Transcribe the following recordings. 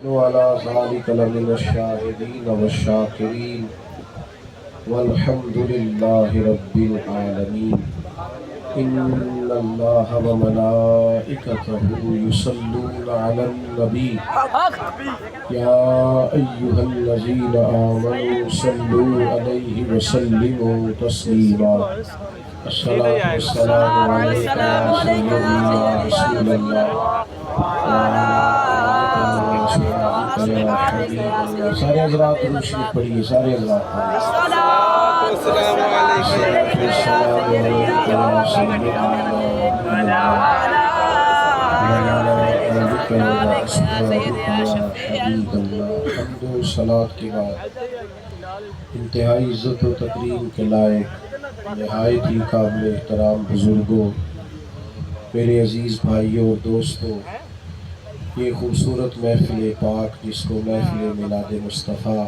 وعلى ذلك لمن الشاهدين والشاكرين والحمد لله رب العالمين. إن الله وملائكته يصلون على النبي يا أيها الذين آمنوا صلوا عليه وسلموا تسليما. الصلاة والسلام عليك يا سيدي يا رسول الله وعلى آلك وأصحابك يا حبيب الله. سارے حضرات درود شریف پڑھیے، سارے حضرات پڑھیے. السلام علیکم السلام علیک یا سیدنا حمد و صلاۃ کے بعد انتہائی عزت و تکریم کے لائق نہایت ہی قابل احترام بزرگوں، میرے عزیز بھائیوں اور دوستوں، یہ خوبصورت محفل پاک جس کو محفل میلاد مصطفیٰ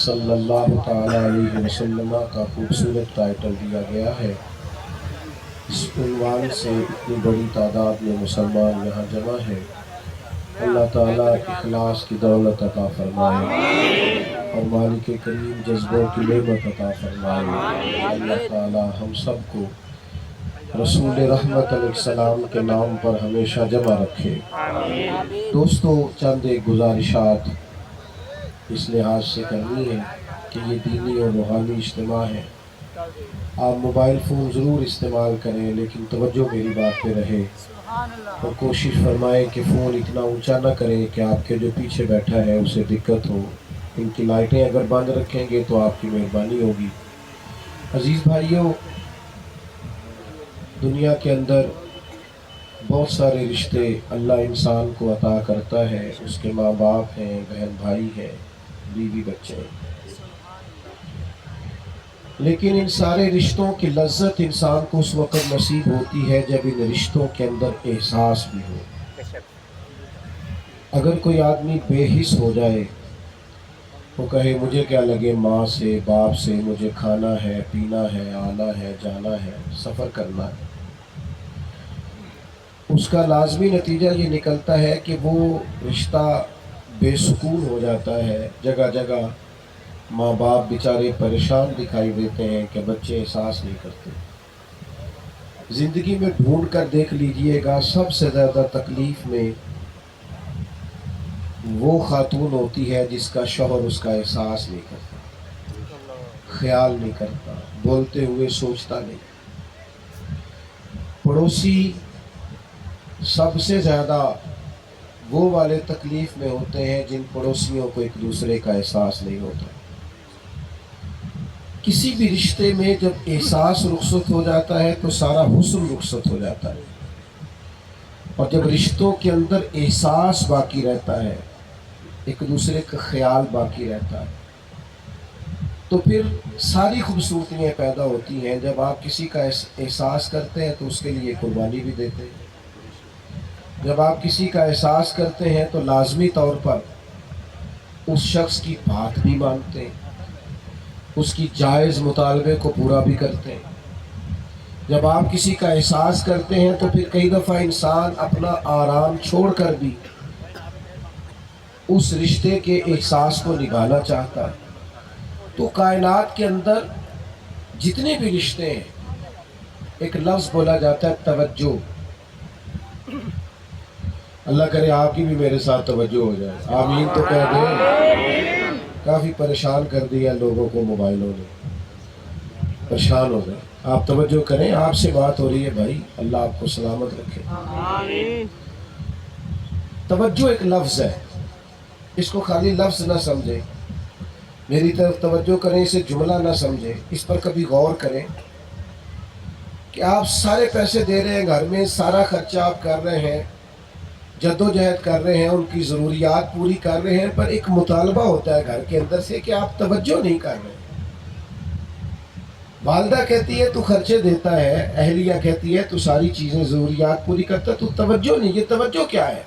صلی اللہ تعالیٰ علیہ وسلم کا خوبصورت ٹائٹل دیا گیا ہے، اس عنوان سے اتنی بڑی تعداد میں مسلمان یہاں جمع ہے. اللہ تعالیٰ اخلاص کی دولت عطا فرمائے اور مالک کریم جذبوں کی نعمت عطا فرمائے. اللہ تعالیٰ ہم سب کو رسول رحمت علیہ السلام کے نام پر ہمیشہ جمع رکھے. دوستو، چند ایک گزارشات اس لحاظ سے کرنی ہے کہ یہ دینی اور روحانی اجتماع ہے. آپ موبائل فون ضرور استعمال کریں، لیکن توجہ میری بات پہ رہے اور کوشش فرمائیں کہ فون اتنا اونچا نہ کریں کہ آپ کے جو پیچھے بیٹھا ہے اسے دقت ہو. ان کی لائٹیں اگر بند رکھیں گے تو آپ کی مہربانی ہوگی. عزیز بھائیوں، دنیا کے اندر بہت سارے رشتے اللہ انسان کو عطا کرتا ہے. اس کے ماں باپ ہیں، بہن بھائی ہیں، بیوی بچے ہیں، لیکن ان سارے رشتوں کی لذت انسان کو اس وقت نصیب ہوتی ہے جب ان رشتوں کے اندر احساس بھی ہو. اگر کوئی آدمی بے حس ہو جائے، وہ کہے مجھے کیا لگے ماں سے باپ سے، مجھے کھانا ہے، پینا ہے، آنا ہے، جانا ہے، سفر کرنا ہے، اس کا لازمی نتیجہ یہ نکلتا ہے کہ وہ رشتہ بے سکون ہو جاتا ہے. جگہ جگہ ماں باپ بیچارے پریشان دکھائی دیتے ہیں کہ بچے احساس نہیں کرتے. زندگی میں ڈھونڈ کر دیکھ لیجئے گا، سب سے زیادہ تکلیف میں وہ خاتون ہوتی ہے جس کا شوہر اس کا احساس نہیں کرتا، خیال نہیں کرتا، بولتے ہوئے سوچتا نہیں. پڑوسی سب سے زیادہ وہ والے تکلیف میں ہوتے ہیں جن پڑوسیوں کو ایک دوسرے کا احساس نہیں ہوتا. کسی بھی رشتے میں جب احساس رخصت ہو جاتا ہے تو سارا حسن رخصت ہو جاتا ہے، اور جب رشتوں کے اندر احساس باقی رہتا ہے، ایک دوسرے کا خیال باقی رہتا ہے، تو پھر ساری خوبصورتیاں پیدا ہوتی ہیں. جب آپ کسی کا احساس کرتے ہیں تو اس کے لیے قربانی بھی دیتے ہیں. جب آپ کسی کا احساس کرتے ہیں تو لازمی طور پر اس شخص کی بات بھی مانتے ہیں، اس کی جائز مطالبے کو پورا بھی کرتے ہیں. جب آپ کسی کا احساس کرتے ہیں تو پھر کئی دفعہ انسان اپنا آرام چھوڑ کر بھی اس رشتے کے احساس کو نبھانا چاہتا ہے. تو کائنات کے اندر جتنے بھی رشتے ہیں، ایک لفظ بولا جاتا ہے توجہ. اللہ کرے آپ کی بھی میرے ساتھ توجہ ہو جائے. آمین تو کہہ دیں. کافی پریشان کر دیا لوگوں کو موبائلوں نے، پریشان ہو گئے. آپ توجہ کریں، آپ سے بات ہو رہی ہے بھائی. اللہ آپ کو سلامت رکھے. توجہ ایک لفظ ہے، اس کو خالی لفظ نہ سمجھیں. میری طرف توجہ کریں، اسے جملہ نہ سمجھیں. اس پر کبھی غور کریں کہ آپ سارے پیسے دے رہے ہیں گھر میں، سارا خرچہ آپ کر رہے ہیں، جدوجہد کر رہے ہیں، ان کی ضروریات پوری کر رہے ہیں، پر ایک مطالبہ ہوتا ہے گھر کے اندر سے کہ آپ توجہ نہیں کر رہے. والدہ کہتی ہے تو خرچے دیتا ہے، اہلیہ کہتی ہے تو ساری چیزیں ضروریات پوری کرتا ہے، تو توجہ نہیں. یہ توجہ کیا ہے؟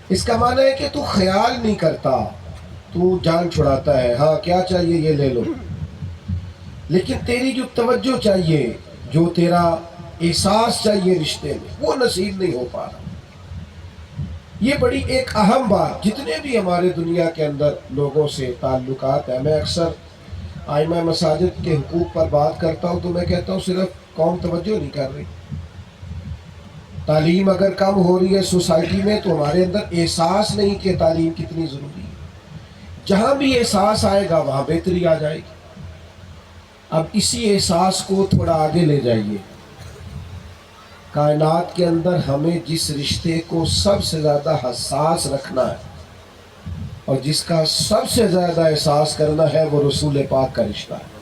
اس کا معنی ہے کہ تو خیال نہیں کرتا، تو جان چھڑاتا ہے. ہاں کیا چاہیے یہ لے لو، لیکن تیری جو توجہ چاہیے، جو تیرا احساس چاہیے رشتے میں، وہ نصیب نہیں ہو پا رہا. یہ بڑی ایک اہم بات، جتنے بھی ہمارے دنیا کے اندر لوگوں سے تعلقات ہیں، میں اکثر آئمہ مساجد کے حقوق پر بات کرتا ہوں تو میں کہتا ہوں صرف قوم توجہ نہیں کر رہی. تعلیم اگر کم ہو رہی ہے سوسائٹی میں تو ہمارے اندر احساس نہیں کہ تعلیم کتنی ضروری ہے. جہاں بھی احساس آئے گا وہاں بہتری آ جائے گی. اب اسی احساس کو تھوڑا آگے لے جائیے. کائنات کے اندر ہمیں جس رشتے کو سب سے زیادہ حساس رکھنا ہے اور جس کا سب سے زیادہ احساس کرنا ہے وہ رسول پاک کا رشتہ ہے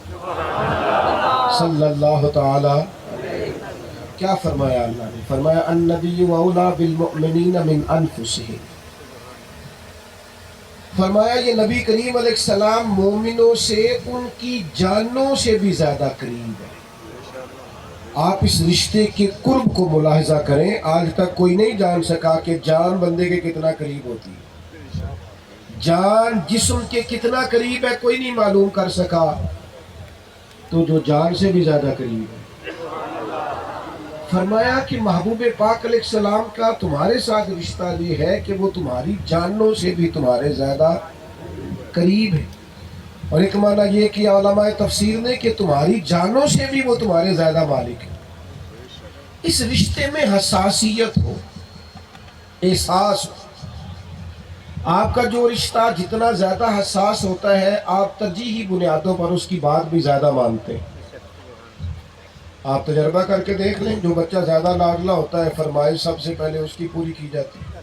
صلی اللہ تعالی. کیا فرمایا اللہ نے؟ فرمایا النبی اولیٰ بالمؤمنین من انفسہم. فرمایا یہ نبی کریم علیہ السلام مومنوں سے ان کی جانوں سے بھی زیادہ قریب ہے. آپ اس رشتے کے قرب کو ملاحظہ کریں. آج تک کوئی نہیں جان سکا کہ جان بندے کے کتنا قریب ہوتی ہے. جان جسم کے کتنا قریب ہے کوئی نہیں معلوم کر سکا، تو جو جان سے بھی زیادہ قریب ہے. فرمایا کہ محبوب پاک علیہ السلام کا تمہارے ساتھ رشتہ یہ ہے کہ وہ تمہاری جانوں سے بھی تمہارے زیادہ قریب ہے. اور ایک معنی یہ کیا علماء تفسیر نے کہ تمہاری جانوں سے بھی وہ تمہارے زیادہ مالک ہے. اس رشتے میں حساسیت ہو، احساس ہو. آپ کا جو رشتہ جتنا زیادہ حساس ہوتا ہے آپ ترجیحی بنیادوں پر اس کی بات بھی زیادہ مانتے ہیں. آپ تجربہ کر کے دیکھ لیں، جو بچہ زیادہ لاڈلا ہوتا ہے فرمائش سب سے پہلے اس کی پوری کی جاتی ہے.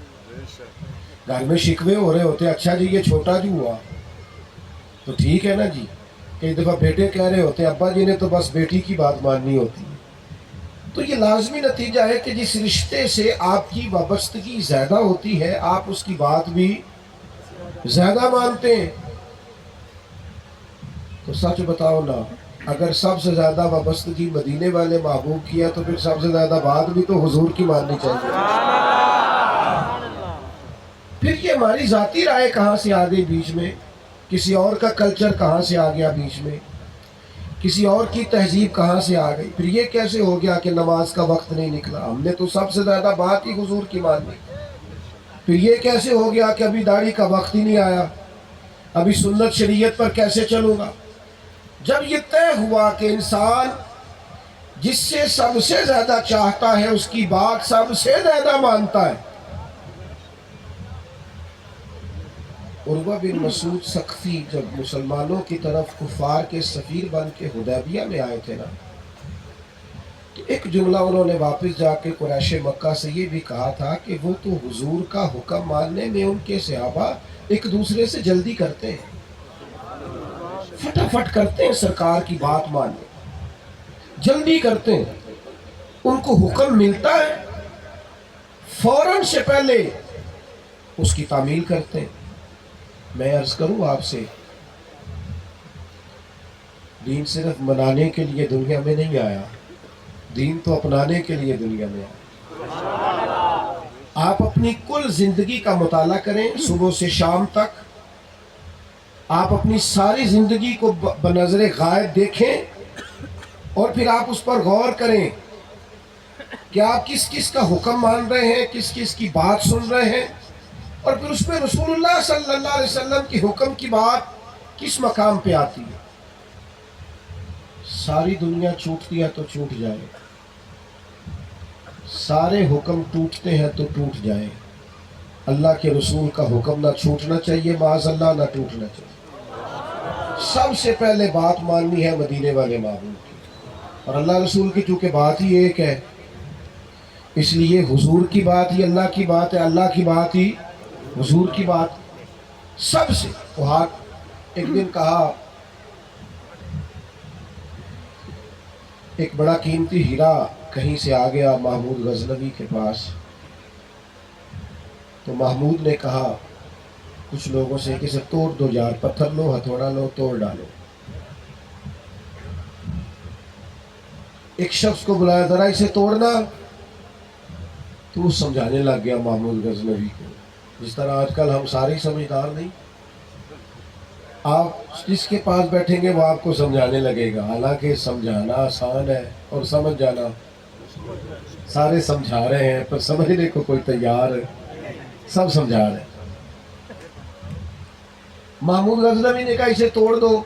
گھر میں شکوے ہو رہے ہوتے ہیں، اچھا جی یہ چھوٹا جو ہوا تو ٹھیک ہے نا جی. کئی دفعہ بیٹے کہہ رہے ہوتے ہیں ابا جی نے تو بس بیٹی کی بات ماننی ہوتی ہے. تو یہ لازمی نتیجہ ہے کہ جس رشتے سے آپ کی وابستگی زیادہ ہوتی ہے آپ اس کی بات بھی زیادہ مانتے ہیں. تو سچ بتاؤ نا، اگر سب سے زیادہ وابستگی مدینے والے محبوب کی ہے تو پھر سب سے زیادہ بات بھی تو حضور کی ماننی چاہیے. پھر یہ ہماری ذاتی رائے کہاں سے آ گئی بیچ میں؟ کسی اور کا کلچر کہاں سے آ گیا بیچ میں؟ کسی اور کی تہذیب کہاں سے آ گئی؟ پھر یہ کیسے ہو گیا کہ نماز کا وقت نہیں نکلا؟ ہم نے تو سب سے زیادہ بات ہی حضور کی مانی. پھر یہ کیسے ہو گیا کہ ابھی داڑھی کا وقت ہی نہیں آیا، ابھی سنت شریعت پر کیسے چلوں گا؟ جب یہ طے ہوا کہ انسان جس سے سب سے زیادہ چاہتا ہے اس کی بات سب سے زیادہ مانتا ہے. عروہ بن مسعود ثقفی جب مسلمانوں کی طرف کفار کے سفیر بن کے حدیبیہ میں آئے تھے نا، تو ایک جملہ انہوں نے واپس جا کے قریش مکہ سے یہ بھی کہا تھا کہ وہ تو حضور کا حکم ماننے میں ان کے صحابہ ایک دوسرے سے جلدی کرتے ہیں، فٹافٹ کرتے ہیں سرکار کی بات ماننے، جلدی کرتے ہیں. ان کو حکم ملتا ہے فوراً سے پہلے اس کی تعمیل کرتے ہیں. میں عرض کروں آپ سے، دین صرف منانے کے لیے دنیا میں نہیں آیا، دین تو اپنانے کے لیے دنیا میں آیا. آپ اپنی کل زندگی کا مطالعہ کریں صبح سے شام تک. آپ اپنی ساری زندگی کو بنظر غائب دیکھیں اور پھر آپ اس پر غور کریں کہ آپ کس کس کا حکم مان رہے ہیں، کس کس کی بات سن رہے ہیں، اور پھر اس میں رسول اللہ صلی اللہ علیہ وسلم کی حکم کی بات کس مقام پہ آتی ہے. ساری دنیا چھوٹتی ہے تو چھوٹ جائے، سارے حکم ٹوٹتے ہیں تو ٹوٹ جائے. اللہ کے رسول کا حکم نہ چھوٹنا چاہیے، معاذ اللہ نہ ٹوٹنا چاہیے. سب سے پہلے بات ماننی ہے مدینے والے محبوب کی، اور اللہ رسول کی چونکہ بات ہی ایک ہے اس لیے حضور کی بات ہی اللہ کی بات ہے، اللہ کی بات ہی حضور کی بات. سب سے ایک دن کہا ایک بڑا قیمتی ہیرا کہیں سے آ گیا محمود غزنوی کے پاس، تو محمود نے کہا کچھ لوگوں سے کہ اسے توڑ دو یار، پتھر لو ہتھوڑا لو توڑ ڈالو. ایک شخص کو بلایا ذرا اسے توڑنا، تو وہ سمجھانے لگ گیا محمود غزنوی کو. جس طرح آج کل ہم سارے سمجھدار نہیں، آپ جس کے پاس بیٹھیں گے وہ آپ کو سمجھانے لگے گا، حالانکہ سمجھانا آسان ہے اور سمجھ جانا. سارے سمجھا رہے ہیں پر سمجھنے کو کوئی تیار سب سمجھا رہے. محمود غزنوی نے کہا اسے توڑ دو.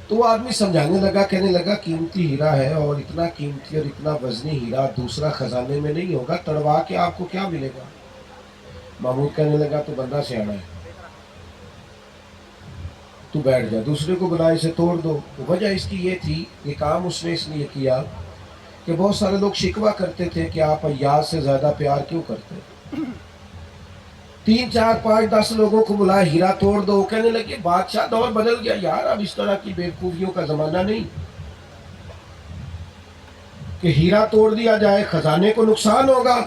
تو وہ آدمی سمجھانے لگا, کہنے لگا قیمتی ہیرا ہے اور اتنا قیمتی اور اتنا وزنی ہیرا دوسرا خزانے میں نہیں ہوگا, تڑوا کے آپ کو کیا ملے گا. محمود کہنے لگا تو بندہ سیاڑا ہے, تو بیٹھ جا, دوسرے کو بلا اسے توڑ دو. وجہ اس کی یہ تھی, یہ کام اس نے اس لیے کیا کہ بہت سارے لوگ شکوہ کرتے تھے کہ آپ ایاز سے زیادہ پیار کیوں کرتے. 3 4 5 10 لوگوں کو بلایا, ہیرا توڑ دو. کہنے لگے بادشاہ دور بدل گیا یار, اب اس طرح کی بیوقوفیوں کا زمانہ نہیں کہ ہیرا توڑ دیا جائے, خزانے کو نقصان ہوگا.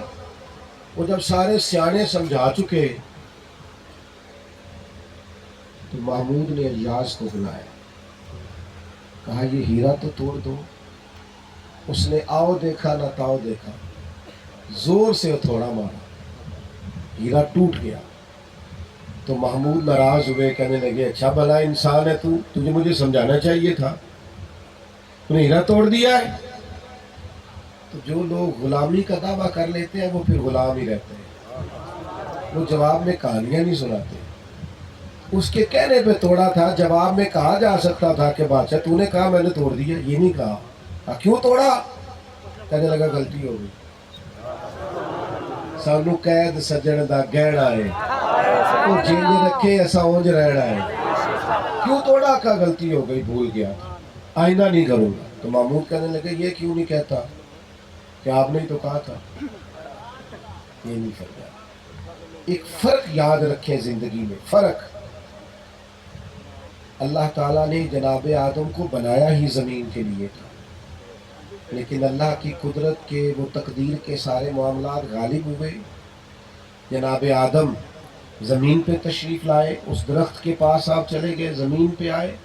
وہ جب سارے سیانے سمجھا چکے تو محمود نے ایاز کو بلایا, کہا یہ ہیرا تو توڑ دو. اس نے آؤ دیکھا نہ تاؤ دیکھا, زور سے تھوڑا مارا, ہیرا ٹوٹ گیا. تو محمود ناراض ہوئے, کہنے لگے اچھا بھلا انسان ہے تو, تجھے مجھے سمجھانا چاہیے تھا, تو نے ہیرا توڑ دیا ہے. تو جو لوگ غلامی کا دعویٰ کر لیتے ہیں وہ پھر غلام ہی رہتے ہیں, وہ جواب میں کہانیاں نہیں سناتے. اس کے کہنے پہ توڑا تھا, جواب میں کہا جا سکتا تھا کہ بادشاہ تو نے کہا میں نے توڑ دیا, یہ نہیں کہا. کیوں توڑا؟ کہنے لگا غلطی ہو گئی, سانو قید سجن دا گہنا ہے, وہ جیل رکھے ایسا اونج رہنا ہے. کیوں توڑا؟ کا غلطی ہو گئی, بھول گیا, آئندہ نہیں کروں گا. تو محمود کہنے لگے یہ کیوں نہیں کہتا کہ آپ نے ہی تو کہا تھا. یہ نہیں فرمایا. ایک فرق یاد رکھیں زندگی میں, فرق. اللہ تعالیٰ نے جناب آدم کو بنایا ہی زمین کے لیے تھا, لیکن اللہ کی قدرت کے وہ تقدیر کے سارے معاملات غالب ہوئے. جناب آدم زمین پہ تشریف لائے, اس درخت کے پاس آپ چلے گئے, زمین پہ آئے.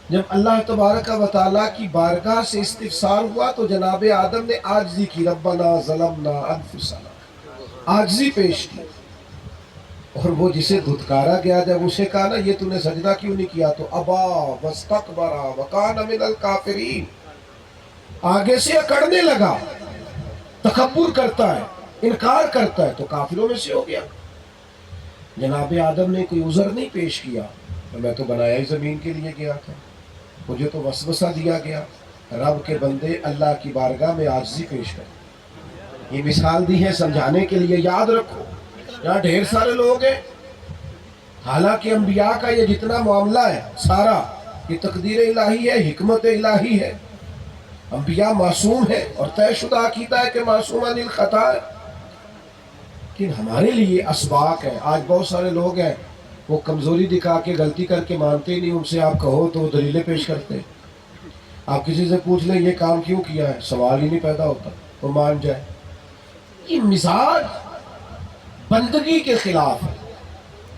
جب اللہ تبارک و تعالیٰ کی بارگاہ سے استفسار ہوا تو جناب آدم نے عاجزی کی, ربنا ظلمنا انفسنا, عاجزی پیش کی. اور وہ جسے دھتکارا گیا, جب اسے کہا نا یہ تو نے سجدہ کیوں نہیں کیا, تو ابا واستکبر وکان من الکافرین, آگے سے اکڑنے لگا, تکبر کرتا ہے, انکار کرتا ہے, تو کافروں میں سے ہو گیا. جناب آدم نے کوئی عذر نہیں پیش کیا, میں تو بنایا ہی زمین کے لیے گیا تھا, مجھے تو وسوسہ دیا گیا. رب کے بندے اللہ کی بارگاہ میں عاجزی پیش کریں. یہ مثال دی ہے سمجھانے کے لیے, یاد رکھو. یہاں ڈھیر سارے لوگ ہیں, حالانکہ انبیاء کا یہ جتنا معاملہ ہے سارا یہ تقدیر الہی ہے, حکمت الہی ہے. انبیاء معصوم ہے اور طے شدہ عقیدہ ہے کہ معصوم عن الخطا ہے, لیکن ہمارے لیے اسباق ہے. آج بہت سارے لوگ ہیں وہ کمزوری دکھا کے غلطی کر کے مانتے نہیں, ان سے آپ کہو تو وہ دلیلیں پیش کرتے. آپ کسی سے پوچھ لیں یہ کام کیوں کیا ہے, سوال ہی نہیں پیدا ہوتا, وہ مان جائے. یہ مزاج بندگی کے خلاف ہے.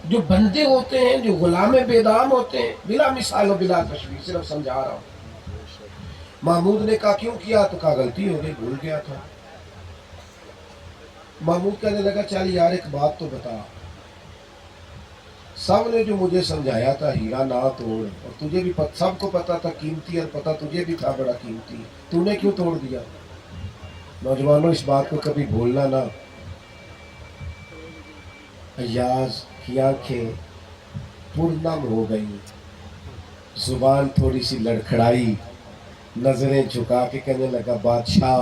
جو بندے ہوتے ہیں, جو غلام بے دام ہوتے ہیں, بلا مثال و بلا تشبیہ, صرف سمجھا رہا ہوں. محمود نے کہا کیوں کیا, تو کہا غلطی ہو گئی, بھول گیا تھا. محمود کہنے لگا چل یار ایک بات تو بتا, سب نے جو مجھے سمجھایا تھا ہیرا نہ توڑ, اور تجھے بھی سب کو پتا تھا قیمتی, اور پتا تجھے بھی تھا بڑا قیمتی, تو نے کیوں توڑ دیا؟ نوجوانوں اس بات کو کبھی بھولنا نہ. ایاز کی آنکھیں پرنم ہو گئی, زبان تھوڑی سی لڑکھڑائی, نظریں جھکا کے کہنے لگا بادشاہ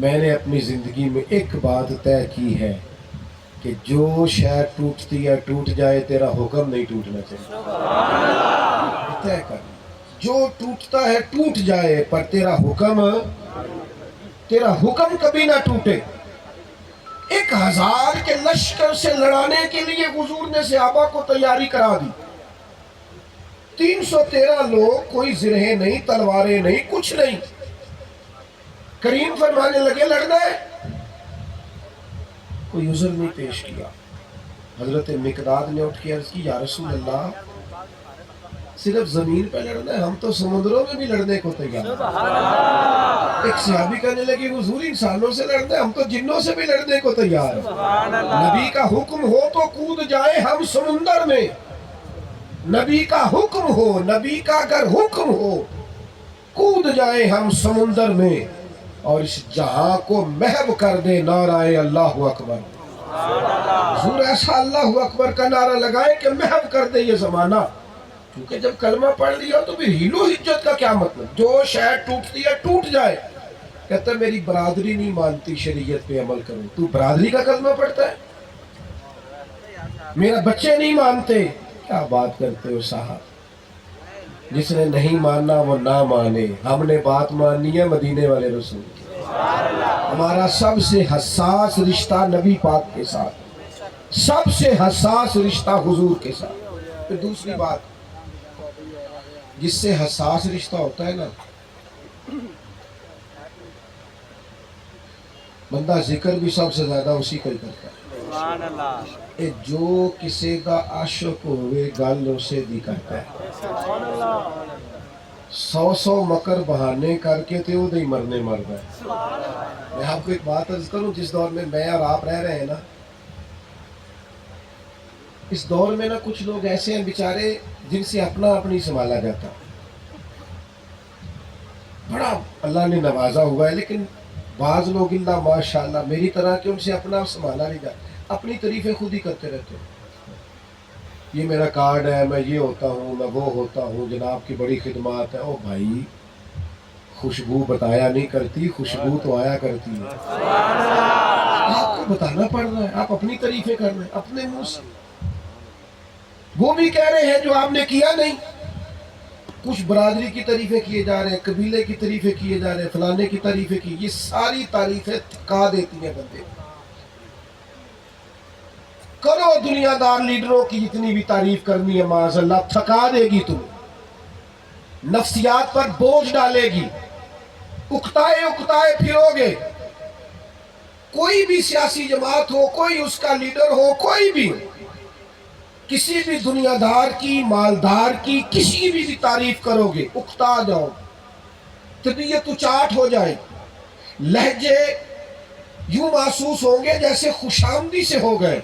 میں نے اپنی زندگی میں ایک بات طے کی ہے کہ جو شے ٹوٹتی ہے ٹوٹ جائے, تیرا حکم نہیں ٹوٹنا چاہیے. طے کر, جو ٹوٹتا ہے ٹوٹ جائے, پر تیرا حکم کبھی نہ ٹوٹے. 1000 کے لشکر سے لڑانے کے لیے حضور نے صحابہ کو تیاری کرا دی. 313 لوگ, کوئی زرہیں نہیں, تلواریں نہیں, کچھ نہیں. کریم فرمانے لگے لڑنا ہے, کوئی عذر نہیں پیش کیا. حضرت مقداد نے اٹھ کے عرض کی یا رسول اللہ صرف زمین پہ لڑنا ہے, ہم تو سمندروں میں بھی لڑنے کو تیار. ایک صحابی کہنے لگے حضور انسانوں سے لڑنا ہے, ہم تو جنوں سے بھی لڑنے کو تیار ہیں. نبی کا حکم ہو تو کود جائے ہم سمندر میں, نبی کا حکم ہو, نبی کا اگر حکم ہو کود جائے ہم سمندر میں. اور اس جہاں کو محو کر دے نعرہ اللہ اکبر۔ حضور ایسا اللہ اکبر کا نعرہ لگائے کہ محو کر دے یہ زمانہ، کیونکہ جب کلمہ پڑھ لیا تو پھر ہیل و حجت کا کیا مطلب؟ جو شاید ٹوٹتی ہے ٹوٹ جائے۔ کہتا ہے میری برادری نہیں مانتی شریعت پہ عمل کروں، تو برادری کا کلمہ پڑھتا ہے؟ میرا بچے نہیں مانتے، کیا بات کرتے ہو صاحب؟ جس نے نہیں ماننا وہ نہ مانے، ہم نے بات ماننی ہے مدینے والے رسول کی۔ ہمارا سب سے حساس رشتہ نبی پاک کے ساتھ، سب سے حساس رشتہ حضور کے ساتھ۔ پھر دوسری بات، جس سے حساس رشتہ ہوتا ہے نا، بندہ ذکر بھی سب سے زیادہ اسی کا ہی کرتا ہے۔ اے جو کسی کا عاشق ہوئے گل اسے دی کرتا ہے، 100 مکر بہانے کر کے تے وہ دے مرنے مرد ہے۔ میں آپ کو ایک بات عرض کروں، جس دور میں میں اور آپ رہ رہے ہیں نا، اس دور میں نا کچھ لوگ ایسے ہیں بیچارے جن سے اپنا اپنی سنبھالا جاتا، بڑا اللہ نے نوازا ہوا ہے، لیکن بعض لوگ اللہ ماشاءاللہ میری طرح کہ ان سے اپنا سنبھالا نہیں جاتا، اپنی تعریفیں خود ہی کرتے رہتے ہیں۔ یہ میرا کارڈ ہے، میں یہ ہوتا ہوں، میں وہ ہوتا ہوں، جناب کی بڑی خدمات ہے۔ او بھائی، خوشبو بتایا نہیں کرتی، خوشبو تو آیا کرتی ہے۔ آپ کو بتانا پڑ رہا ہے، آپ اپنی تعریفیں کر رہے ہیں اپنے منہ سے، وہ بھی کہہ رہے ہیں جو آپ نے کیا نہیں۔ کچھ برادری کی تعریفیں کیے جا رہے ہیں، قبیلے کی تعریفیں کیے جا رہے ہیں، فلانے کی تعریفیں کی، یہ ساری تعریفیں تھکا دیتی ہیں بندے۔ کرو دنیا دار لیڈروں کی جتنی بھی تعریف کرنی ہے، معاذ اللہ تھکا دے گی تمہیں، نفسیات پر بوجھ ڈالے گی، اکتائے اکتائے پھرو گے۔ کوئی بھی سیاسی جماعت ہو، کوئی اس کا لیڈر ہو، کوئی بھی ہو، کسی بھی دنیا دار کی، مالدار کی، کسی بھی تعریف کرو گے اکتا جاؤ، طبیعت اچاٹ ہو جائے، لہجے یوں محسوس ہوں گے جیسے خوشامدی سے ہو گئے۔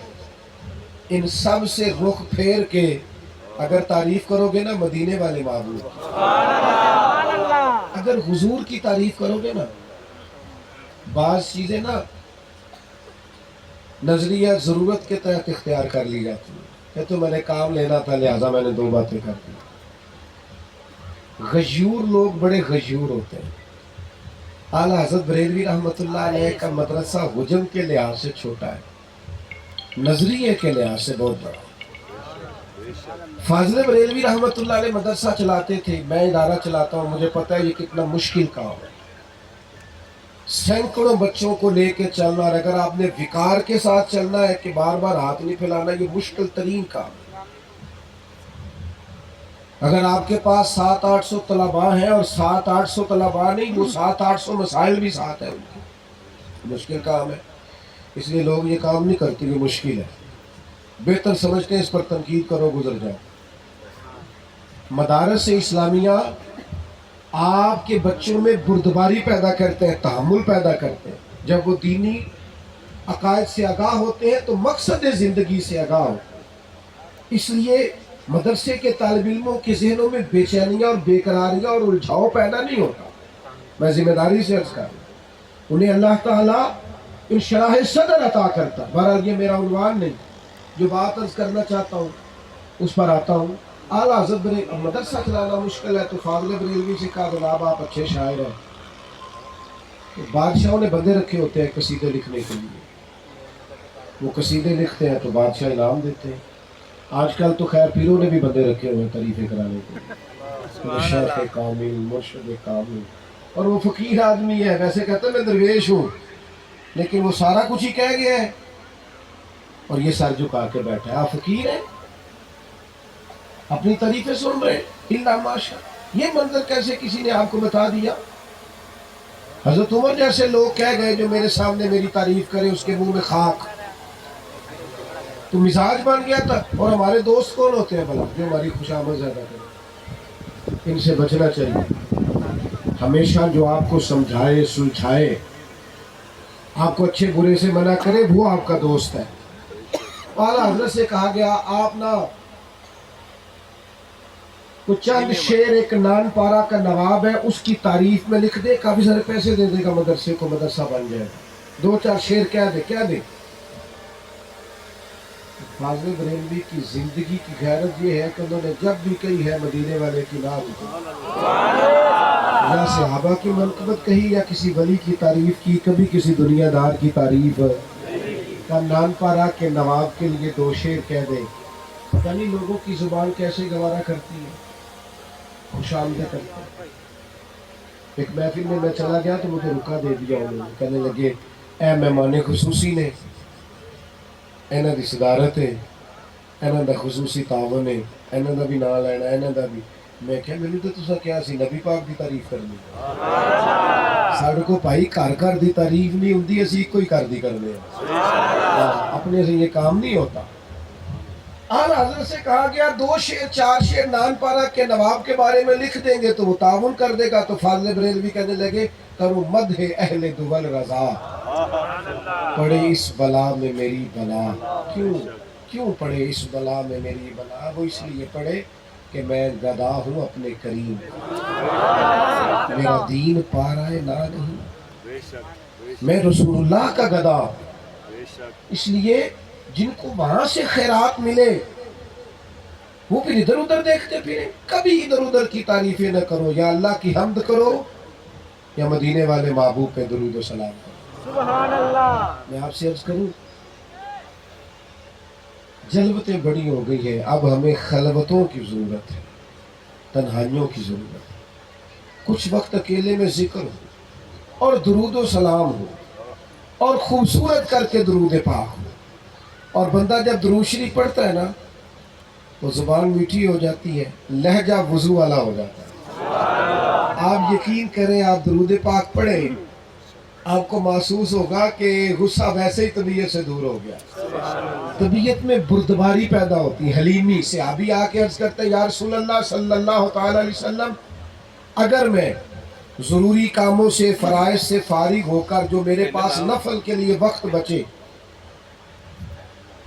ان سب سے رخ پھیر کے اگر تعریف کرو گے نا مدینے والے معبود، اگر حضور کی تعریف کرو گے نا، بعض چیزیں نا نظریہ ضرورت کے تحت اختیار کر لی جاتی ہیں کہ تو میں نے کام لینا تھا لہٰذا میں نے 2 باتیں کر دی۔ غیور لوگ بڑے غیور ہوتے ہیں۔ اعلیٰ حضرت بریلوی رحمۃ اللہ علیہ کا مدرسہ حجم کے لحاظ سے چھوٹا ہے، نظریے کے لحاظ سے بہت بڑا۔ فاضل بریلوی رحمۃ اللہ علیہ مدرسہ چلاتے تھے، میں ادارہ چلاتا ہوں، مجھے پتہ ہے یہ کتنا مشکل کام ہے، سینکڑوں بچوں کو لے کے چلنا، اور اگر آپ نے وقار کے ساتھ چلنا ہے کہ بار بار ہاتھ نہیں پھیلانا، یہ مشکل ترین کام ہے۔ اگر آپ کے پاس 700-800 طلباء ہیں اور 700-800 طلباء نہیں، وہ 700-800 مسائل بھی ساتھ ہیں ان کے، مشکل کام ہے۔ اس لیے لوگ یہ کام نہیں کرتے، یہ مشکل ہے، بہتر سمجھتے ہیں اس پر تنقید کرو گزر جاؤ۔ مدارس اسلامیہ آپ کے بچوں میں بردباری پیدا کرتے ہیں، تحمل پیدا کرتے ہیں۔ جب وہ دینی عقائد سے آگاہ ہوتے ہیں تو مقصد زندگی سے آگاہ ہوتے ہیں۔ اس لیے مدرسے کے طالب علموں کے ذہنوں میں بے چینیاں اور بے قراریاں اور الجھاؤ پیدا نہیں ہوتا۔ میں ذمہ داری سے عرض کر رہا ہوں، انہیں اللہ تعالیٰ انشراح صدر عطا کرتا۔ بہرحال یہ میرا عنوان نہیں، جو بات عرض کرنا چاہتا ہوں اس پر آتا ہوں۔ اعلیٰ حضرت مدرسہ چلانا مشکل ہے تو فاضل بریلوی سے کہا جناب آپ اچھے شاعر ہیں، بادشاہوں نے بندے رکھے ہوتے ہیں قصیدے لکھنے کے لیے، وہ قصیدے لکھتے ہیں تو بادشاہ انعام دیتے ہیں۔ آج کل تو خیر پیروں نے بھی بندے رکھے ہوئے ہیں تعریفیں کرانے کے، شیخ کامل، مرشد کامل، اور وہ فقیر آدمی ہے، ویسے کہتا ہے میں درویش ہوں، لیکن وہ سارا کچھ ہی کہہ گیا ہے اور یہ سر جھکا کے بیٹھا ہے۔ آپ فقیر ہیں، اپنی تعریفیں سن رہے الا ماشاء۔ یہ منظر کیسے کسی نے آپ کو بتا دیا؟ حضرت عمر جیسے لوگ کہہ گئے جو میرے سامنے میری تعریف کرے اس کے منہ میں خاک، تو مزاج بن گیا تھا۔ اور ہمارے دوست کون ہوتے ہیں بھلا جو ہماری خوشامد زیادہ کریں؟ ان سے بچنا چاہیے۔ ہمیشہ جو آپ کو سمجھائے، سلجھائے، آپ کو اچھے برے سے منع کرے، وہ آپ کا دوست ہے۔ اعلیٰ حضرت سے کہا گیا آپ نا تو چند شعر ایک نان پارا کا نواب ہے اس کی تعریف میں لکھ دے، کافی سارے پیسے دے دے گا مدرسے کو، مدرسہ بن جائے گا. دو چار شعر کیا دے. فاضل بریلوی کی زندگی کی غیرت یہ ہے کہ انہوں نے جب بھی کہی ہے مدینے والے کی نعت یا صحابہ کی منقبت کہی یا کسی ولی کی تعریف کی، کبھی کسی دنیا دار کی تعریف کا نان پارا کے نواب کے لیے دو شعر کہہ دے. پتہ نہیں لوگوں کی زبان کیسے گوارا کرتی ہے، خوش آمدید کرتے ہیں. ایک محفل میں میں چلا گیا تو مجھے رکا دے دیا انہوں نے، کہنے لگے اے مہمان خصوصی نے، انہاں دی صدارت ہے، انہاں دا خصوصی تعاون ہے، انہاں دا بھی نام لینا، انہاں دا بھی. میں کہا مینوں تو تساں کیا سی نبی پاک دی تعریف کرنی، ساڈے کو بھائی گھر دی تعریف نہیں ہوندی، اسی کوئی گھر دی کرنے ہیں، اپنے سے یہ کام نہیں ہوتا. اعلیٰ حضرت سے کہا گیا دو شعر چار شعر نان پارا کے نواب کے بارے میں لکھ دیں گے تو وہ تعاون کر دے گا. تو فاضل بریلوی کہنے لگے کرو مدح اہل دول رضا، پڑے اس بلا میں میری بلا. کیوں پڑے اس بلا میں میری بلا؟ وہ اس لیے پڑے کہ میں گدا ہوں اپنے کریم، میرا دین پارا نہ نہیں، میں رسول اللہ کا گدا ہوں. اس لیے جن کو وہاں سے خیرات ملے وہ پھر ادھر ادھر دیکھتے پھریں. کبھی ادھر ادھر کی تعریفیں نہ کرو، یا اللہ کی حمد کرو یا مدینے والے محبوب پہ درود و سلام کرو. سبحان اللہ. میں آپ سے عرض کروں جلوتیں بڑی ہو گئی ہیں، اب ہمیں خلوتوں کی ضرورت ہے، تنہائیوں کی ضرورت ہے. کچھ وقت اکیلے میں ذکر ہو اور درود و سلام ہو اور خوبصورت کر کے درود پاک ہو. اور بندہ جب درود شریف پڑھتا ہے نا تو زبان میٹھی ہو جاتی ہے، لہجہ وضو والا ہو جاتا ہے. آپ یقین کریں، آپ درود پاک پڑھیں، آپ کو محسوس ہوگا کہ غصہ ویسے ہی طبیعت سے دور ہو گیا، طبیعت میں بردباری پیدا ہوتی ہے، حلیمی. صحابی آ کے عرض کرتے ہیں یا رسول اللہ صلی اللہ تعالی علیہ وسلم، اگر میں ضروری کاموں سے فرائض سے فارغ ہو کر جو میرے پاس نفل کے لیے وقت بچے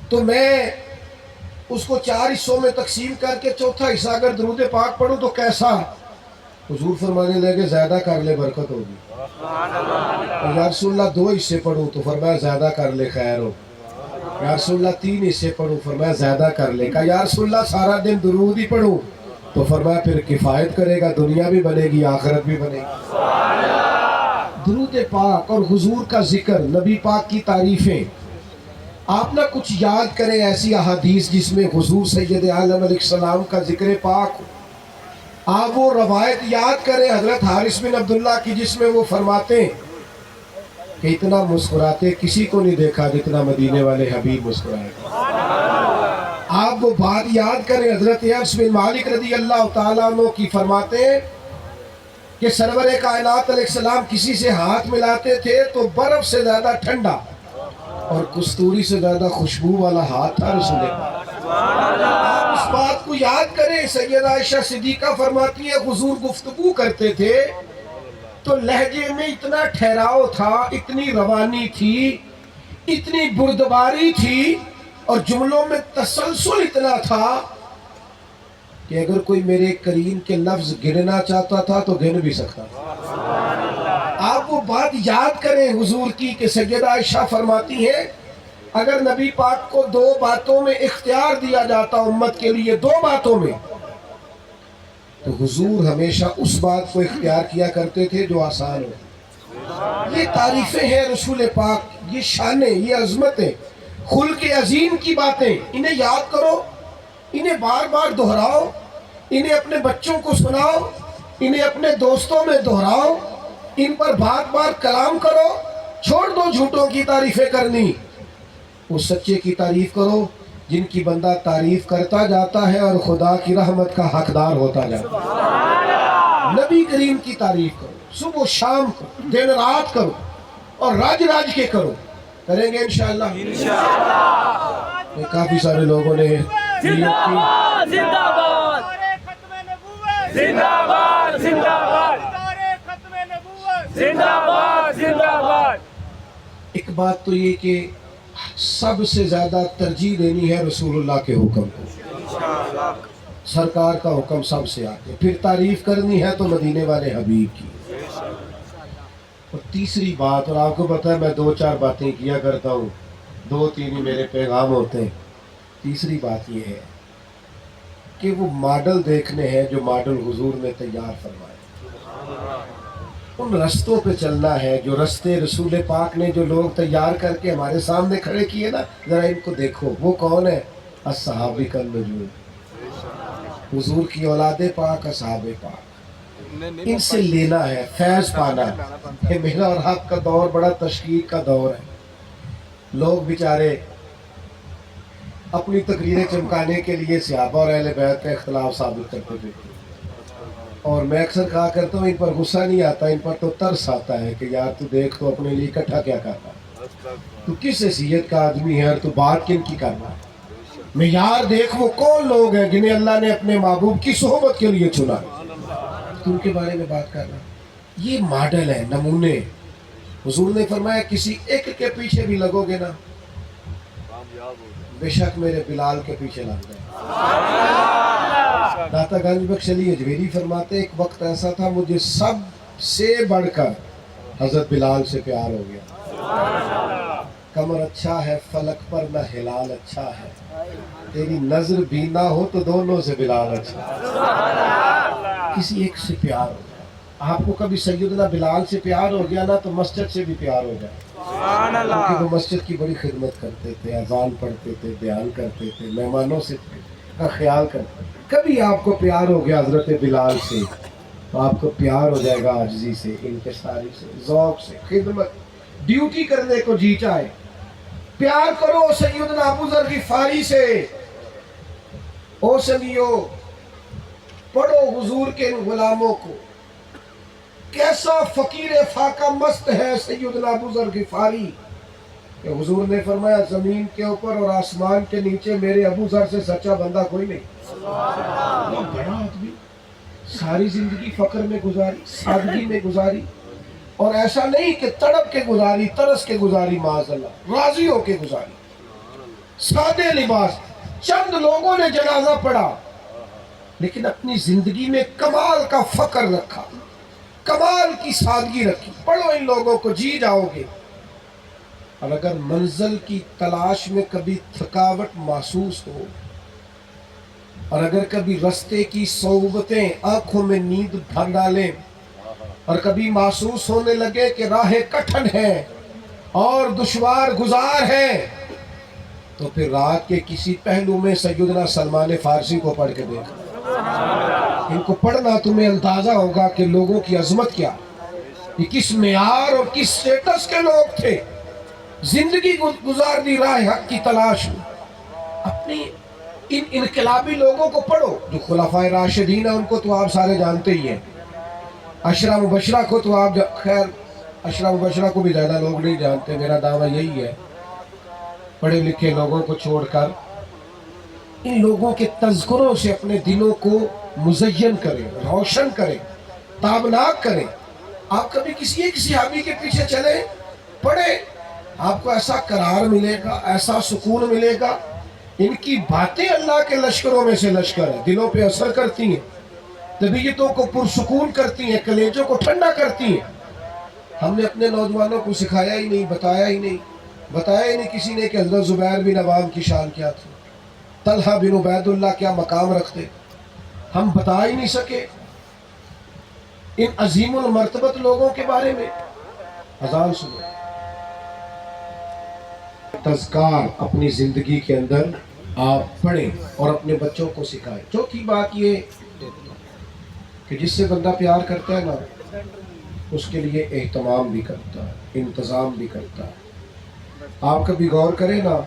تو میں اس کو 4 حصوں میں تقسیم کر کے چوتھا حصہ اگر درود پاک پڑھوں تو کیسا؟ حضور فرمانے لگے زیادہ کر لے برکت ہوگی. یا رسول اللہ 2 حصے پڑھوں تو فرمایا زیادہ کر لے خیر ہو. یا رسول اللہ 3 حصے پڑھوں، فرمایا زیادہ کر لے. کہا یا رسول اللہ سارا دن درود ہی پڑھوں تو فرمایا پھر کفایت کرے گا، دنیا بھی بنے گی آخرت بھی بنے گی. درود پاک اور حضور کا ذکر، نبی پاک کی تعریفیں، آپ نہ کچھ یاد کریں ایسی احادیث جس میں حضور سید عالم علیہ السلام کا ذکر پاک ہو. آپ وہ روایت یاد کریں حضرت حارث بن عبداللہ کی جس میں وہ فرماتے ہیں کہ اتنا مسکراتے کسی کو نہیں دیکھا جتنا مدینے والے حبیب مسکرائے. آپ وہ بات یاد کریں حضرت انس بن مالک رضی اللہ تعالیٰ عنہ کی، فرماتے ہیں کہ سرور کائنات علیہ السلام کسی سے ہاتھ ملاتے تھے تو برف سے زیادہ ٹھنڈا اور کستوری سے زیادہ خوشبو والا ہاتھ تھا رسول پاک. آپ اس بات کو یاد کریں. سیدہ عائشہ صدیقہ فرماتی ہے حضور گفتگو کرتے تھے تو لہجے میں اتنا ٹھہراؤ تھا، اتنی روانی تھی، اتنی بردباری تھی اور جملوں میں تسلسل اتنا تھا کہ اگر کوئی میرے کریم کے لفظ گننا چاہتا تھا تو گن بھی سکتا تھا. آپ وہ بات یاد کریں حضور کی کہ سیدہ عائشہ فرماتی ہیں اگر نبی پاک کو 2 باتوں میں اختیار دیا جاتا امت کے لیے، 2 باتوں میں، تو حضور ہمیشہ اس بات کو اختیار کیا کرتے تھے جو آسان ہو. یہ تعریفیں ہیں رسول پاک، یہ شانیں، یہ عظمتیں، خلق عظیم کی باتیں. انہیں یاد کرو، انہیں بار بار دہراؤ، انہیں اپنے بچوں کو سناؤ، انہیں اپنے دوستوں میں دہراؤ، ان پر بار بار کلام کرو. چھوڑ دو جھوٹوں کی تعریفیں کرنی، اس سچے کی تعریف کرو جن کی بندہ تعریف کرتا جاتا ہے اور خدا کی رحمت کا حقدار ہوتا جاتا ہے. نبی کریم کی تعریف کرو، صبح و شام کرو، دن رات کرو اور راج راج کے کرو. کریں گے انشاءاللہ. کافی سارے لوگوں نے زندہ باد زندہ باد زندہ باد زندہ باد زندہ باد زندہ باد. ایک بات تو یہ کہ سب سے زیادہ ترجیح دینی ہے رسول اللہ کے حکم کو. سرکار کا حکم سب سے آگے، پھر تعریف کرنی ہے تو مدینے والے حبیب کی۔ اور تیسری بات، اور آپ کو پتہ ہے میں 2-4 باتیں کیا کرتا ہوں، 2-3 ہی میرے پیغام ہوتے ہیں۔ تیسری بات یہ ہے کہ وہ ماڈل دیکھنے ہیں جو ماڈل حضور نے تیار فرمائے، ان رستوں پہ چلنا ہے جو رستے رسول پاک نے جو لوگ تیار کر کے ہمارے سامنے کھڑے کیے نا، ذرا ان کو دیکھو، وہ کون ہے؟ اصحاب النجوم، حضور کی اولاد پاک، اصحاب پاک، ان سے لینا ہے، فیض پانا ہے۔ یہ میرا اور آپ کا دور بڑا تشکیق کا دور ہے، لوگ بیچارے اپنی تقریریں چمکانے کے لیے صحابہ اور اہل بیت کا اختلاف ثابت کرتے تھے، اور میں اکثر کہا کرتا ہوں ان پر غصہ نہیں آتا، ان پر تو ترس آتا ہے کہ یار تو دیکھ تو اپنے لیے اکٹھا کیا کرتا ہے، تو کس حیثیت کا آدمی ہے اور تو بات کن کی کرنا ہے۔ معیار دیکھ وہ کون لوگ ہیں جنہیں اللہ نے اپنے محبوب کی صحبت کے لیے چنا، تو ان کے بارے میں بات کرنا، یہ ماڈل ہے، نمونے۔ حضور نے فرمایا کسی ایک کے پیچھے بھی لگو گے نا، بے شک میرے بلال کے پیچھے لگ گئے۔ داتا گنج بخش علی اجمیری فرماتے ایک وقت ایسا تھا مجھے سب سے بڑھ کر حضرت بلال سے پیار ہو گیا۔ کمر اچھا ہے فلک پر نہ ہلال اچھا ہے، تیری نظر بھی نہ ہو تو دونوں سے بلال اچھا ہے۔ کسی ایک سے پیار ہو گیا، آپ کو کبھی سیدنا بلال سے پیار ہو گیا نا تو مسجد سے بھی پیار ہو جائے، کیونکہ وہ مسجد کی بڑی خدمت کرتے تھے، اذان پڑھتے تھے، بیان کرتے تھے، مہمانوں سے کا خیال کرتے تھے۔ کبھی آپ کو پیار ہو گیا حضرت بلال سے تو آپ کو پیار ہو جائے گا عاجزی سے، انکساری سے، ذوق سے، خدمت، ڈیوٹی کرنے کو جی چاہے۔ پیار کرو سیدنا ابو ذر غفاری سے، او سمیو پڑھو حضور کے ان غلاموں کو، کیسا فقیر فاقہ مست ہے سیدنا ابو ذر غفاری، کہ حضور نے فرمایا زمین کے اوپر اور آسمان کے نیچے میرے ابو ذر سے سچا بندہ کوئی نہیں۔ بڑا آدمی، ساری زندگی فقر میں گزاری، سادگی میں گزاری، اور ایسا نہیں کہ تڑپ کے گزاری، ترس کے گزاری، معاذ اللہ، راضی ہو کے گزاری، سادے لباس، چند لوگوں نے جنازہ پڑھا لیکن اپنی زندگی میں کمال کا فقر رکھا، کمال کی سادگی رکھی۔ پڑھو ان لوگوں کو، جی جاؤ گے۔ اور اگر منزل کی تلاش میں کبھی تھکاوٹ محسوس ہو، اور اگر کبھی رستے کی صعوبتیں آنکھوں میں نیند بھر ڈالیں، اور کبھی محسوس ہونے لگے کہ راہیں کٹھن ہیں اور دشوار گزار ہیں، تو پھر رات کے کسی پہلو میں سیدنا سلمان فارسی کو پڑھ کے دیکھو، ان کو پڑھنا تمہیں اندازہ ہوگا کہ لوگوں کی عظمت کیا، یہ کس معیار اور کس سٹیٹس کے لوگ تھے، زندگی گزار دی راہ حق کی تلاش میں۔ اپنی ان انقلابی لوگوں کو پڑھو، جو خلفائے راشدین ہیں ان کو تو آپ سارے جانتے ہی ہیں، عشرہ مبشرہ کو تو آپ خیر عشرہ مبشرہ کو بھی زیادہ لوگ نہیں جانتے، میرا دعویٰ یہی ہے، پڑھے لکھے لوگوں کو چھوڑ کر ان لوگوں کے تذکروں سے اپنے دلوں کو مزین کریں، روشن کریں، تابناک کریں۔ آپ کبھی کسی ایک صحابی کے پیچھے چلیں، پڑھیں، آپ کو ایسا قرار ملے گا، ایسا سکون ملے گا۔ ان کی باتیں اللہ کے لشکروں میں سے لشکر ہیں، دلوں پہ اثر کرتی ہیں، طبیعتوں کو پرسکون کرتی ہیں، کلیجوں کو ٹھنڈا کرتی ہیں۔ ہم نے اپنے نوجوانوں کو سکھایا ہی نہیں، بتایا ہی نہیں کسی نے کہ حضرت زبیر بن عوام کی شان کیا تھی، طلحہ بن عبید اللہ کیا مقام رکھتے، ہم بتا ہی نہیں سکے ان عظیم المرتبت لوگوں کے بارے میں۔ اذان سنو، تذکار اپنی زندگی کے اندر آپ پڑھیں اور اپنے بچوں کو سکھائیں۔ چوتھی بات یہ کہ جس سے بندہ پیار کرتا ہے نا، اس کے لیے اہتمام بھی کرتا ہے، انتظام بھی کرتا ہے۔ آپ کبھی غور کریں نا،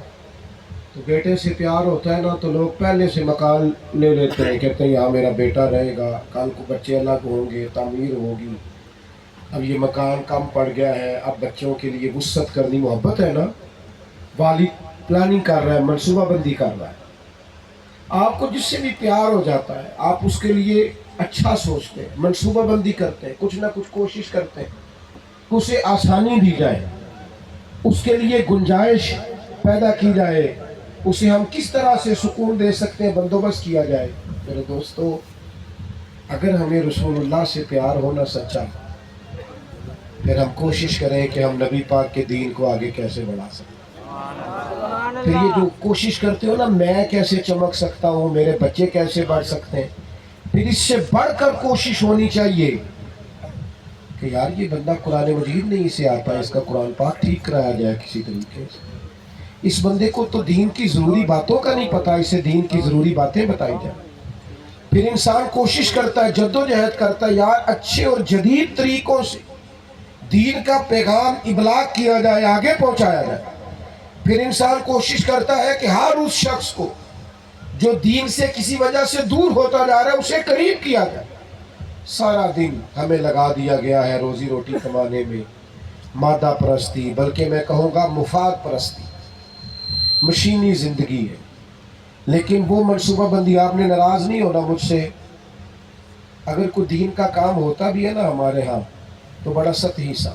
تو بیٹے سے پیار ہوتا ہے نا تو لوگ پہلے سے مکان لے لیتے ہیں، کہتے ہیں یہاں میرا بیٹا رہے گا، کل کو بچے الگ ہوں گے، تعمیر ہوگی، اب یہ مکان کم پڑ گیا ہے، اب بچوں کے لیے وسعت کرنی، محبت ہے نا، والد پلاننگ کر رہا ہے، منصوبہ بندی کر رہا ہے۔ آپ کو جس سے بھی پیار ہو جاتا ہے آپ اس کے لیے اچھا سوچتے ہیں، منصوبہ بندی کرتے ہیں، کچھ نہ کچھ کوشش کرتے ہیں کہ اسے آسانی دی جائے، اس کے لیے گنجائش پیدا کی جائے، اسے ہم کس طرح سے سکون دے سکتے ہیں بندوبست کیا جائے۔ میرے دوستو، اگر ہمیں رسول اللہ سے پیار ہونا سچا، پھر ہم کوشش کریں کہ ہم نبی پاک کے دین کو آگے کیسے بڑھا سکیں۔ پھر یہ جو کوشش کرتے ہو نا، میں کیسے چمک سکتا ہوں، میرے بچے کیسے بڑھ سکتے ہیں، پھر اس سے بڑھ کر کوشش ہونی چاہیے کہ یار یہ بندہ قرآن مجید نہیں اسے آتا ہے، اس کا قرآن پاک ٹھیک کرایا جائے کسی طریقے سے۔ اس بندے کو تو دین کی ضروری باتوں کا نہیں پتا، اسے دین کی ضروری باتیں بتائی جائیں۔ پھر انسان کوشش کرتا ہے، جدوجہد کرتا ہے، یار اچھے اور جدید طریقوں سے دین کا پیغام ابلاغ کیا جائے، آگے پہنچایا جائے۔ پھر انسان کوشش کرتا ہے کہ ہر اس شخص کو جو دین سے کسی وجہ سے دور ہوتا جا رہا ہے اسے قریب کیا جائے۔ سارا دن ہمیں لگا دیا گیا ہے روزی روٹی کمانے میں، مادہ پرستی، بلکہ میں کہوں گا مفاد پرستی، مشینی زندگی ہے۔ لیکن وہ منصوبہ بندی، آپ نے ناراض نہیں ہونا مجھ سے، اگر کوئی دین کا کام ہوتا بھی ہے نا ہمارے ہاں تو بڑا سطحی سا،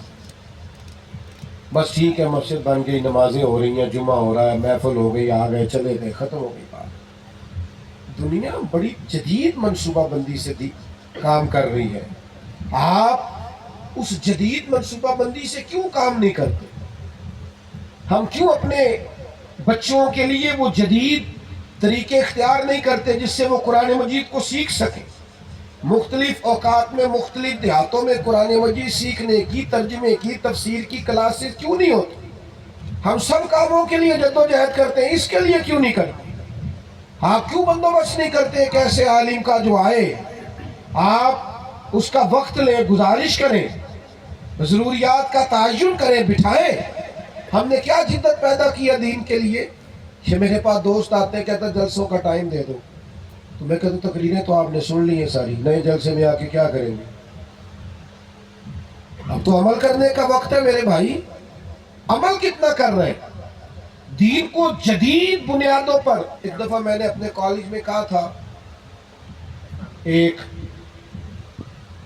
بس ٹھیک ہے مسجد بن گئی، نمازیں ہو رہی ہیں، جمعہ ہو رہا ہے، محفل ہو گئی، آ گئے چلے گئے، ختم ہو گئی بات۔ دنیا بڑی جدید منصوبہ بندی سے کام کر رہی ہے، آپ اس جدید منصوبہ بندی سے کیوں کام نہیں کرتے؟ ہم کیوں اپنے بچوں کے لیے وہ جدید طریقے اختیار نہیں کرتے جس سے وہ قرآن مجید کو سیکھ سکیں؟ مختلف اوقات میں مختلف دیہاتوں میں قرآن مجید سیکھنے کی، ترجمے کی، تفسیر کی کلاسز کیوں نہیں ہوتی؟ ہم سب کاموں کے لیے جدوجہد کرتے ہیں، اس کے لیے کیوں نہیں کرتے؟ آپ کیوں بندوبست نہیں کرتے کہ ایسے عالم کا جو آئے آپ اس کا وقت لیں، گزارش کریں، ضروریات کا تعین کریں، بٹھائیں۔ ہم نے کیا جدت پیدا کیا دین کے لیے کہ میرے پاس دوست آتے ہیں، کہتے ہیں جلسوں کا ٹائم دے دو، تو میں کہتا ہوں تقریریں تو آپ نے سن لی ہیں ساری، نئے جلسے میں آ کے کیا کریں گے؟ اب تو عمل کرنے کا وقت ہے میرے بھائی۔ عمل کتنا کر رہے ہیں دین کو جدید بنیادوں پر؟ ایک دفعہ میں نے اپنے کالج میں کہا تھا، ایک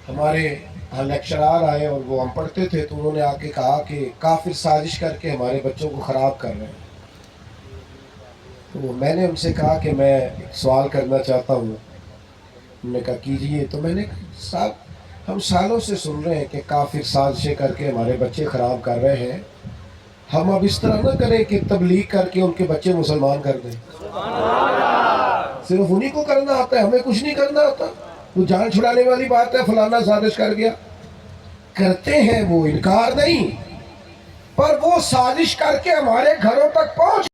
ہمارے لیکچرار آئے اور وہ ہم پڑھتے تھے، تو انہوں نے آ کے کہا کہ کافر سازش کر کے ہمارے بچوں کو خراب کر رہے ہیں۔ تو میں نے ان سے کہا کہ میں ایک سوال کرنا چاہتا ہوں۔ انہوں نے کہا کیجئے۔ تو میں نے کہا صاحب، ہم سالوں سے سن رہے ہیں کہ کافر سازشیں کر کے ہمارے بچے خراب کر رہے ہیں، ہم اب اس طرح نہ کریں کہ تبلیغ کر کے ان کے بچے مسلمان کر دیں۔ صرف انہی کو کرنا آتا ہے، ہمیں کچھ نہیں کرنا آتا؟ وہ جان چھڑانے والی بات ہے، فلانا سازش کر گیا، کرتے ہیں وہ، انکار نہیں، پر وہ سازش کر کے ہمارے گھروں تک پہنچ